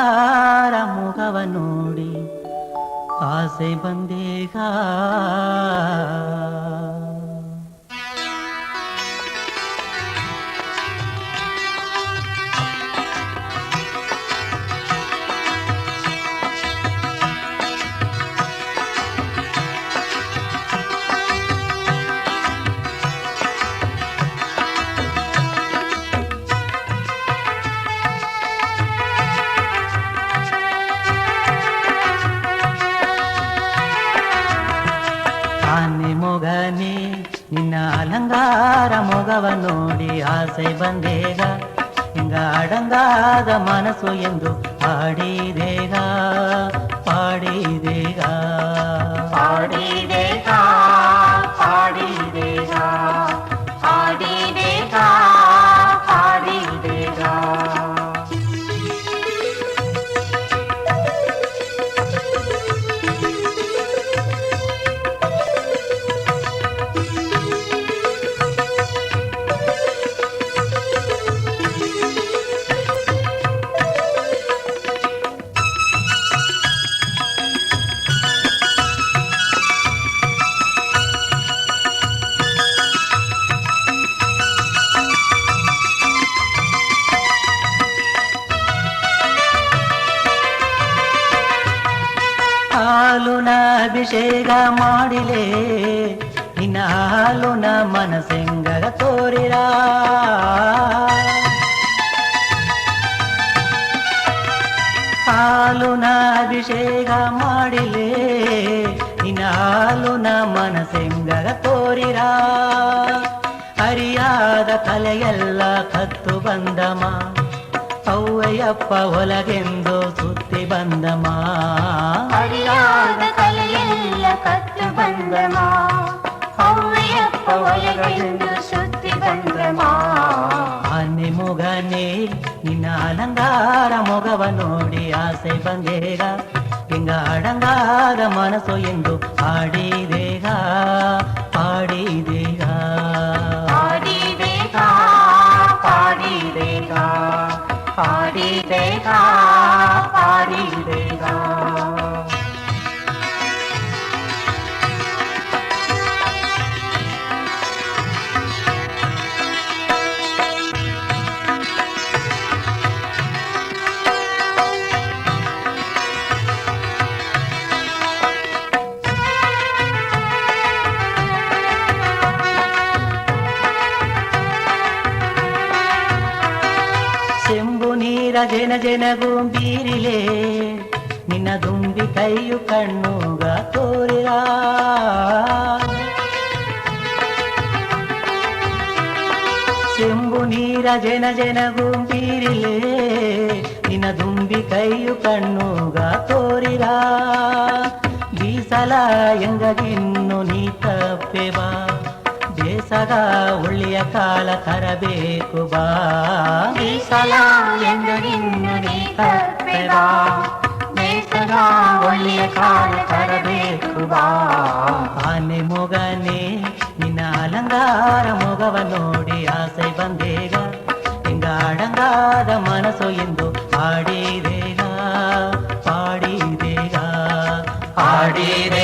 ಅಲಂಕಾರ ಮುಖವ ನೋಡಿ ಆಸೆ ಬಂದೇಗ ಮೊಗನೆ ನಿನ್ನ ಅಲಂಕಾರ ಮೊಗವ ನೋಡಿ ಆಸೆ ಬಂದೇಗ ಹಿಂಗ ಅಡಂಗಾದ ಮನಸ್ಸು ಎಂದು ಪಾಡಿದೇಗ ಪಾಡಿದೇಗ ಪಾಡಿದೇಗ ಪಾಡಿದೇಗ ಪಾಡಿದೇಗ ಪಾಡಿದೇಗ ಹಾಲುನ ಅಭಿಷೇಕ ಮಾಡಿಲೆ ನಿನ್ನ ಹಾಲುನ ಮನಸ್ಸೆಂಗರ ತೋರಿರ ಹಾಲುನ ಅಭಿಷೇಕ ಮಾಡಿಲೆ ನಿನ್ನ ಹಾಲುನ ಮನಸ್ಸೆಂಗರ ತೋರಿರ ಅರಿಯಾದ ತಲೆಯೆಲ್ಲ ಕತ್ತು ಬಂದಮ ಅವ್ವಯ್ಯಪ್ಪ ಒಲಗೆಂದು ಸುತ್ತಿ ಬಂದಮ ಅರಿಯಾದ ಕಲೆಯೆಲ್ಲ ಕತ್ತು ಬಂದಮ ಅವ್ವಯ್ಯಪ್ಪ ಒಲಗೆಂದು ಸುತ್ತಿ ಬಂದಮ ಆನೆ ಮೊಗನೆ ನಿನ್ನ ಅಲಂಕಾರ ಮೊಗವ ನೋಡಿ ಆಸೆ ಬಂದೇಗ ಹಿಂಗ ಅಡಂಗಾದ ಮನಸ್ಸು ಎಂದು ಪಾಡಿದೇಗ ಪಾಡಿದೇಗ ಪಾಡಿದೇಗ ಪಾಡಿದೇಗ ಪಾಡಿದೇಗ ಪಾಡಿದೇಗ ಚೆಂಬು ನೀರ ಜನ ಜನಗುಂಬೀರಿಲೆ ನಿನ್ನ ದುಂಬಿ ಕೈಯು ಕಣ್ಣುಗ ತೋರಿರ ಚೆಂಬು ನೀರ ಜನ ಜನಗುಂಬೀರಿಲೆ ನಿನ್ನ ದುಂಬಿ ಕೈಯು ಕಣ್ಣುಗ ತೋರಿರ ಬೀಸಲ ಎಂಗಗಿನ್ನು ನೀ ತಪ್ಪೆವಾ ಬೇಸಗ ಒಳ್ಳೆಯ ಕಾಲ ತರಬೇಕು ಬಾ ಬೀಸಲ ಎಂದರಿನ್ನು ನೀ ತಪ್ಪೆವಾ ಬೇಸಗ ಒಳ್ಳೆಯ ಕಾಲ ತರಬೇಕು ಬಾ ಆನೆ ಮೊಗನೆ ನಿನ್ನ ಅಲಂಕಾರ ಮೊಗವ ನೋಡಿ ಆಸೆ ಬಂದೇಗ ಹಿಂಗ ಅಡಂಗಾದ ಮನಸ್ಸು ಎಂದು ಪಾಡಿದೇಗ ಪಾಡಿದೇಗ ಪಾಡಿದೆ